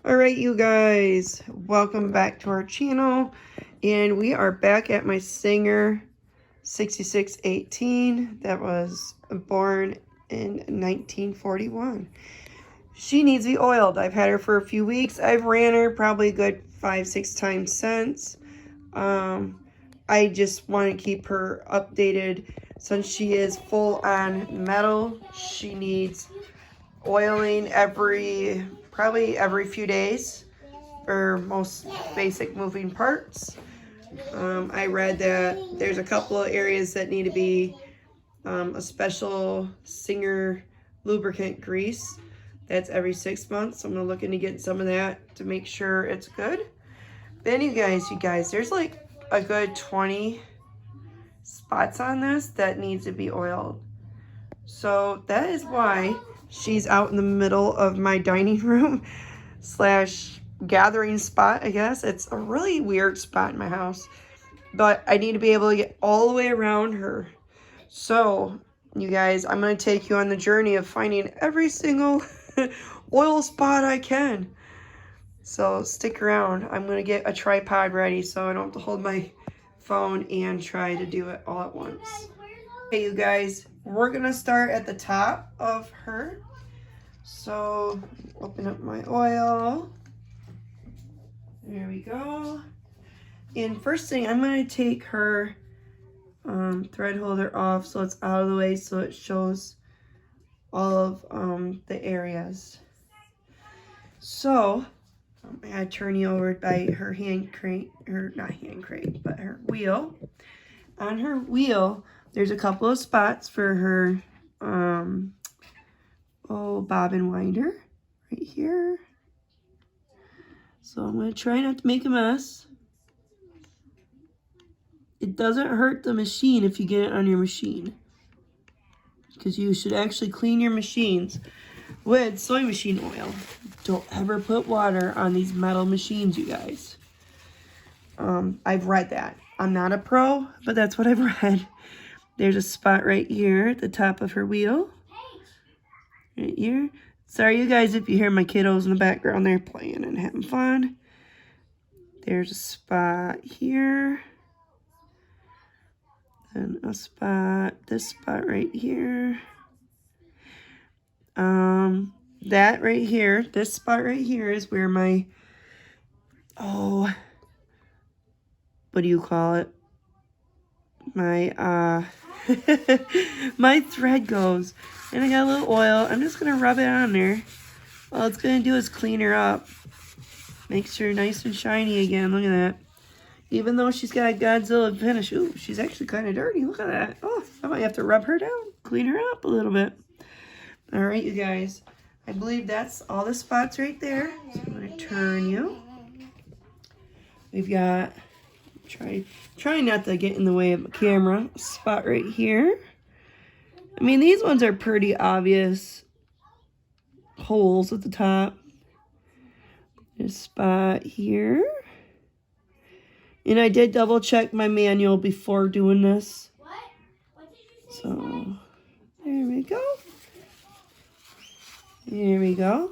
Alright, you guys, welcome back to our channel, and we are back at my Singer 6618 that was born in 1941. She needs to be oiled. I've had her for a few weeks. I've ran her probably a good 5-6 times since. I just want to keep her updated. Since she is full on metal, she needs oiling probably every few days for most basic moving parts. I read that there's a couple of areas that need to be a special Singer lubricant grease. That's every 6 months. So I'm gonna look into getting some of that to make sure it's good. Then you guys, there's like a good 20 spots on this that needs to be oiled. So that is why she's out in the middle of my dining room slash gathering spot, I guess. It's a really weird spot in my house, but I need to be able to get all the way around her. So you guys, I'm going to take you on the journey of finding every single oil spot I can. So stick around. I'm going to get a tripod ready so I don't have to hold my phone and try to do it all at once. Okay, you guys, we're going to start at the top of her. So open up my oil. There we go. And first thing, I'm going to take her thread holder off so it's out of the way so it shows all of the areas. So I'm going to turn you over by her hand crank, or not hand crank, but her wheel. On her wheel, there's a couple of spots for her bobbin winder right here. So I'm going to try not to make a mess. It doesn't hurt the machine if you get it on your machine, because you should actually clean your machines with soy machine oil. Don't ever put water on these metal machines, you guys. I've read that. I'm not a pro, but that's what I've read. There's a spot right here at the top of her wheel. Right here. Sorry, you guys, if you hear my kiddos in the background, they're playing and having fun. There's a spot here. And a spot, this spot right here. That right here, this spot right here is where my, what do you call it? My, my thread goes. And I got a little oil. I'm just going to rub it on there. All it's going to do is clean her up. Makes her nice and shiny again. Look at that. Even though she's got a Godzilla finish. Ooh, she's actually kind of dirty. Look at that. Oh, I might have to rub her down. Clean her up a little bit. All right, you guys. I believe that's all the spots right there. So I'm going to turn you. We've got, try not to get in the way of the camera. A spot right here. I mean, these ones are pretty obvious holes at the top. There's a spot here. And I did double check my manual before doing this. What did you say? So, there we go. There we go.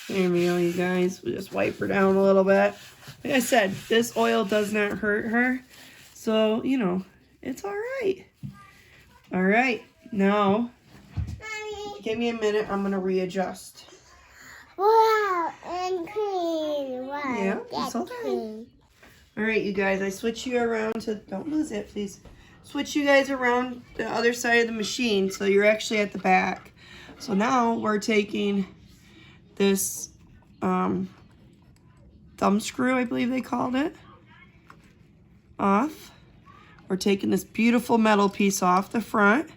There we go, you guys. We'll just wipe her down a little bit. Like I said, this oil does not hurt her. So, you know, it's all right. All right. Now, give me a minute. I'm going to readjust. Wow, and clean. Wow, Yeah, it's okay. All right, you guys. I switch you around to, don't lose it, please. Switch you guys around the other side of the machine so you're actually at the back. So now we're taking this thumb screw, I believe they called it, off. We're taking this beautiful metal piece off the front.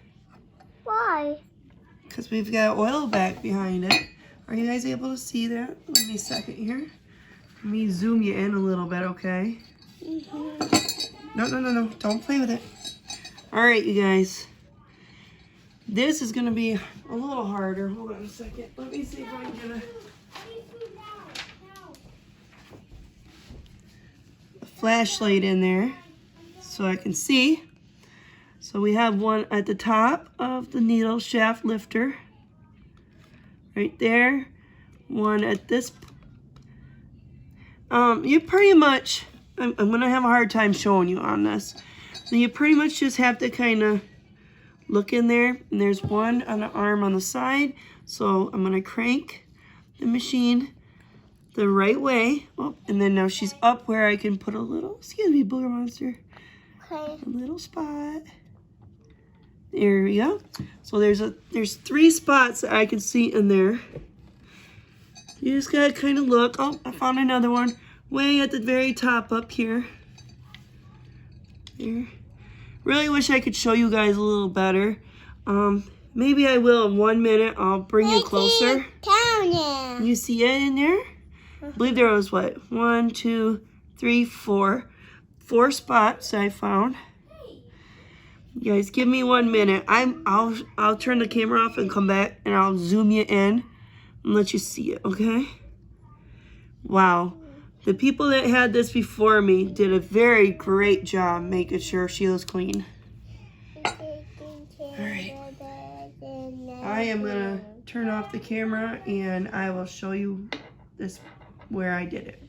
Why? Because we've got oil back behind it. Are you guys able to see that? Let me a second here. Let me zoom you in a little bit, okay? No. Don't play with it. All right, you guys. This is going to be a little harder. Hold on a second. Let me see if I can get a flashlight in there so I can see. So we have one at the top of the needle shaft lifter. right there. One at this. You pretty much, I'm gonna have a hard time showing you on this. So you pretty much just have to kind of look in there, and there's one on the arm on the side. So I'm gonna crank the machine the right way. Oh, and then now she's up where I can put a little, excuse me, booger monster. Okay. A little spot. There we go. So there's 3 spots that I can see in there. You just gotta kind of look. Oh, I found another one way at the very top up here. There. Really wish I could show you guys a little better. Maybe I will in 1 minute. I'll bring you closer. You see it in there? I believe there was what? 1, 2, 3, 4. 4 spots I found. You guys, give me 1 minute. I'll turn the camera off and come back, and I'll zoom you in and let you see it, okay? Wow. The people that had this before me did a very great job making sure she was clean. Alright. I am going to turn off the camera, and I will show you this where I did it.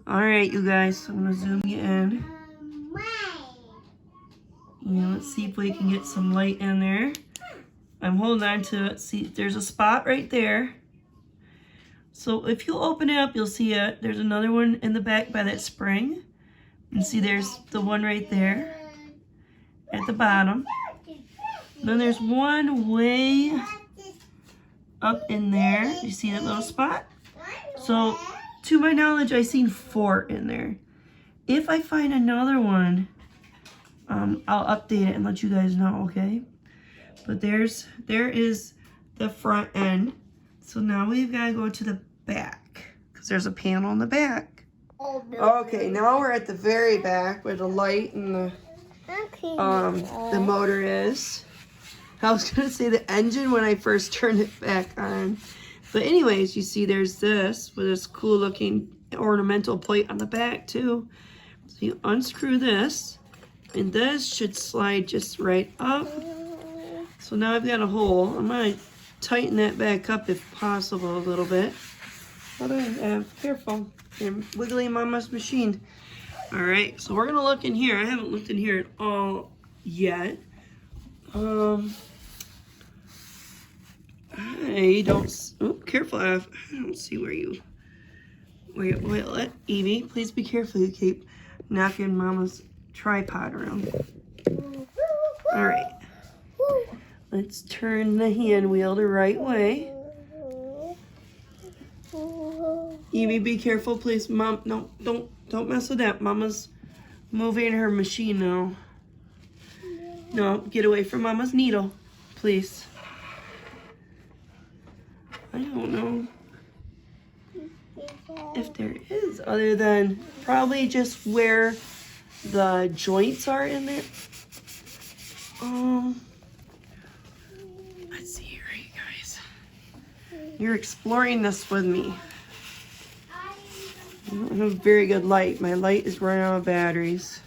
Alright, you guys. I'm going to zoom you in. And let's see if we can get some light in there. I'm holding on to it. See, there's a spot right there. So if you open it up, you'll see it. There's another one in the back by that spring. And see, there's the one right there at the bottom. Then there's one way up in there. You see that little spot? So, to my knowledge, I've seen 4 in there. If I find another one, I'll update it and let you guys know, okay? But there is the front end. So now we've got to go to the back because there's a panel in the back. Okay, now we're at the very back where the light and the motor is. I was gonna say the engine when I first turned it back on. But anyways, you see there's this with this cool looking ornamental plate on the back too. So you unscrew this. And this should slide just right up. So now I've got a hole. I'm going to tighten that back up if possible a little bit. But careful. I'm wiggling Mama's machine. Alright, so we're going to look in here. I haven't looked in here at all yet. I don't... Oh, careful. I don't see where you oil it. Evie, please be careful. You keep knocking Mama's tripod around. All right, let's turn the hand wheel the right way. Evie, be careful, please. Mom, no, don't mess with that. Mama's moving her machine now. No, get away from Mama's needle, please. I don't know if there is, other than probably just where the joints are in there. Let's see here, you guys. You're exploring this with me. I don't have very good light. My light is running out of batteries.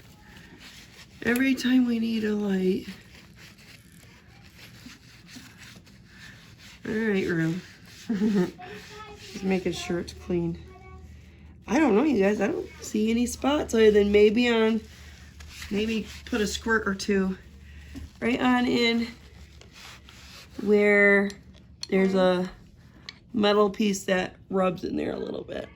Every time we need a light. Alright, room. Just making sure it's clean. I don't know, you guys. I don't see any spots other than maybe put a squirt or 2 right on in where there's a metal piece that rubs in there a little bit.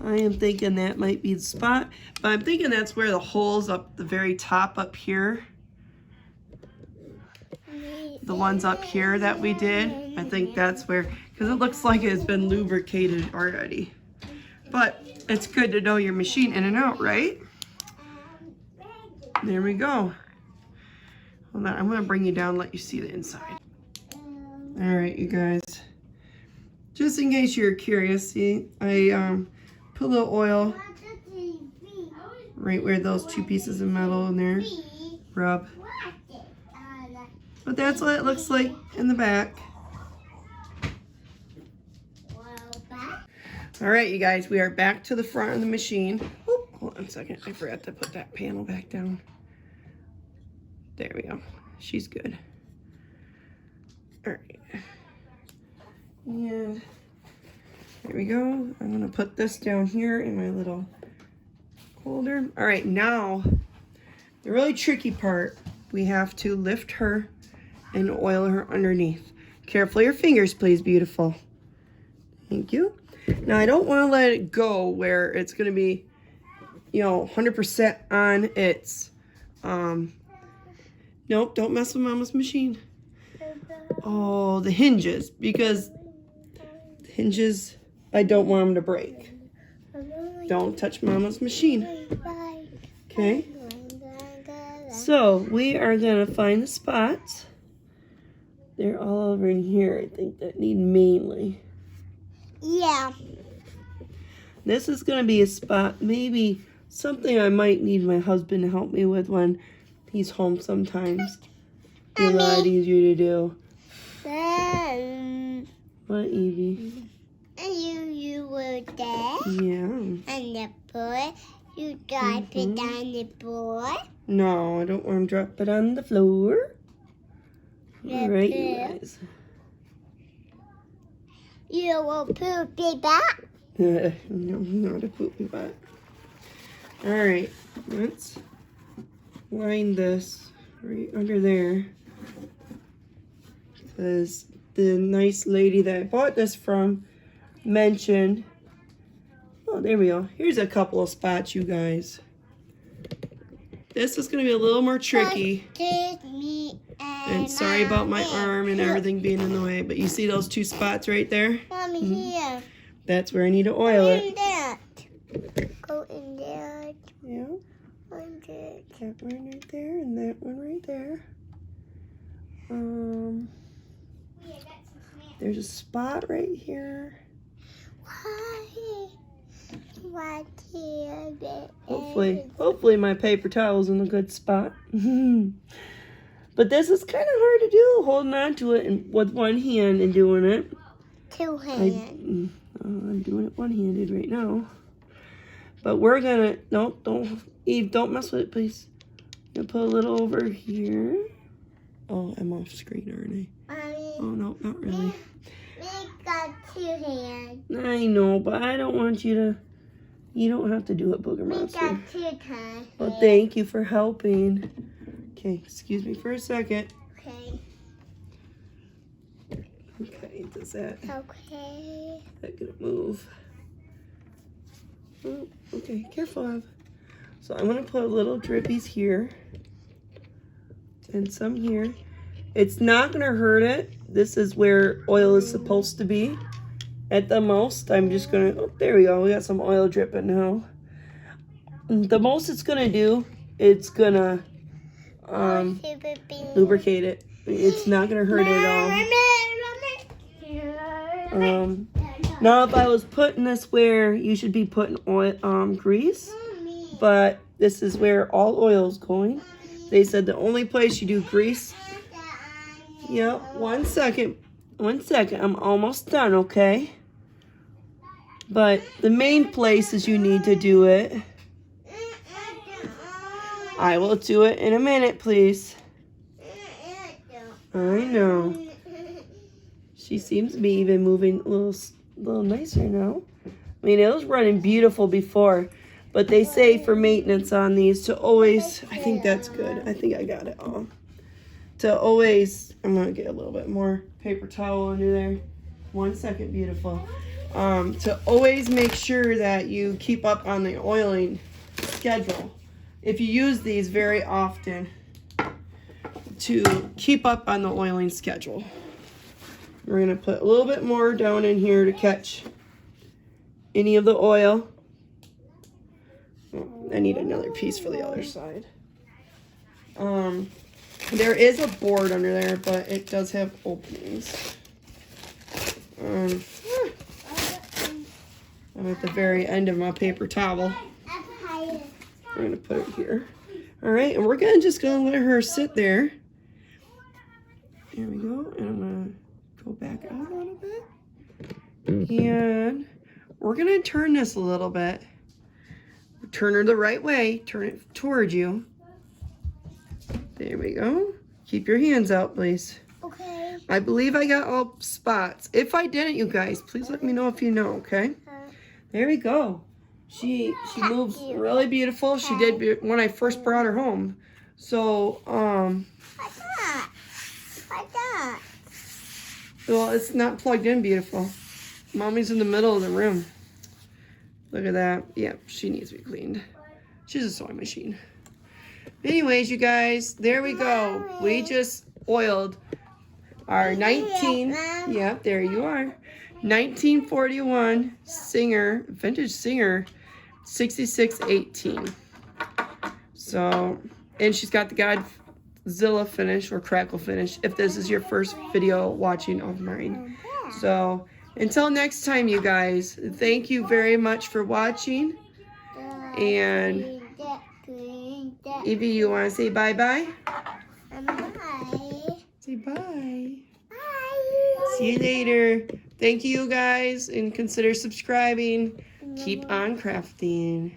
I am thinking that might be the spot, but I'm thinking that's where the holes up the very top up here, the ones up here that we did, I think that's where, because it looks like it's been lubricated already. But it's good to know your machine in and out, right? There we go. Hold on, I'm going to bring you down and let you see the inside. All right, you guys. Just in case you're curious, see, I put a little oil right where those 2 pieces of metal in there rub. But that's what it looks like in the back. All right, you guys, we are back to the front of the machine. Oop, hold on a second. I forgot to put that panel back down. There we go. She's good. All right. And there we go. I'm gonna put this down here in my little holder. All right, now the really tricky part, we have to lift her and oil her underneath. Careful your fingers, please, beautiful. Thank you. Now I don't want to let it go where it's going to be, you know, 100% on its, nope, don't mess with Mama's machine. Oh, the hinges, because the hinges, I don't want them to break. Don't touch Mama's machine. Okay. So we are going to find the spots. They're all over in here, I think, that need mainly. Yeah. This is going to be a spot, maybe something I might need my husband to help me with when he's home sometimes. Be a lot easier to do. What, Evie? You were there. Yeah. And the board. You drop it on the board. No, I don't want to drop it on the floor. All right, you guys. You will poop it back. No, not a poopy butt. All right, let's line this right under there. Because the nice lady that I bought this from mentioned, oh, there we go. Here's a couple of spots, you guys. This is going to be a little more tricky. And sorry about my arm and everything being in the way, but you see those two spots right there? Mommy, here. That's where I need to oil Go it. in there. Go in there. Yeah, that one right there and that one right there. There's a spot right here. Why here? Hopefully my paper towel's in a good spot. But this is kind of hard to do, holding on to it with one hand and doing it. Two hands. I'm doing it one-handed right now. But we're gonna, nope, Eve, don't mess with it, please. I'm gonna put a little over here. Oh, I'm off screen, aren't I? Mommy, Oh, no, not really. we got two hands. I know, but I don't want you to, you don't have to do it, Booger We Monster. got two times. Well, thank you for helping. Okay, excuse me for a second. Okay. Okay, does that, Okay. that gonna move? Oh, okay, careful, Ev. So I'm gonna put little drippies here and some here. It's not gonna hurt it. This is where oil is supposed to be at the most. I'm just gonna, oh, there we go. We got some oil dripping now. The most it's gonna do, it's gonna lubricate it. It's not gonna hurt it at all. Now if I was putting this where you should be putting oil, grease, but this is where all oil is going. They said the only place you do grease. Yep, 1 second. 1 second. I'm almost done, okay? But the main places you need to do it. I will do it in a minute, please. I know. She seems to be even moving a little nicer now. I mean, it was running beautiful before, but they say for maintenance on these to always, I think that's good. I think I got it all. To always, I'm going to get a little bit more paper towel under there. 1 second, beautiful. To always make sure that you keep up on the oiling schedule. If you use these very often, to keep up on the oiling schedule. We're going to put a little bit more down in here to catch any of the oil. Oh, I need another piece for the other side. There is a board under there, but it does have openings. I'm at the very end of my paper towel. We're going to put it here. All right, and we're just going to let her sit there. There we go. And I'm going to go back out a little bit. And we're going to turn this a little bit. Turn her the right way. Turn it towards you. There we go. Keep your hands out, please. Okay. I believe I got all spots. If I didn't, you guys, please let me know if you know, okay? There we go. She moves really beautiful. She did when I first brought her home. So, well, it's not plugged in beautiful. Mommy's in the middle of the room. Look at that. Yep, she needs to be cleaned. She's a sewing machine. Anyways, you guys, there we go. We just oiled our 19, yep, there you are. 1941 Singer, vintage Singer, 6618. So, and she's got the Godzilla finish or crackle finish if this is your first video watching of mine. So, until next time, you guys, thank you very much for watching. And Evie, you want to say bye-bye? Bye. Say bye. Bye. See you later. Thank you, guys, and consider subscribing. Keep on crafting.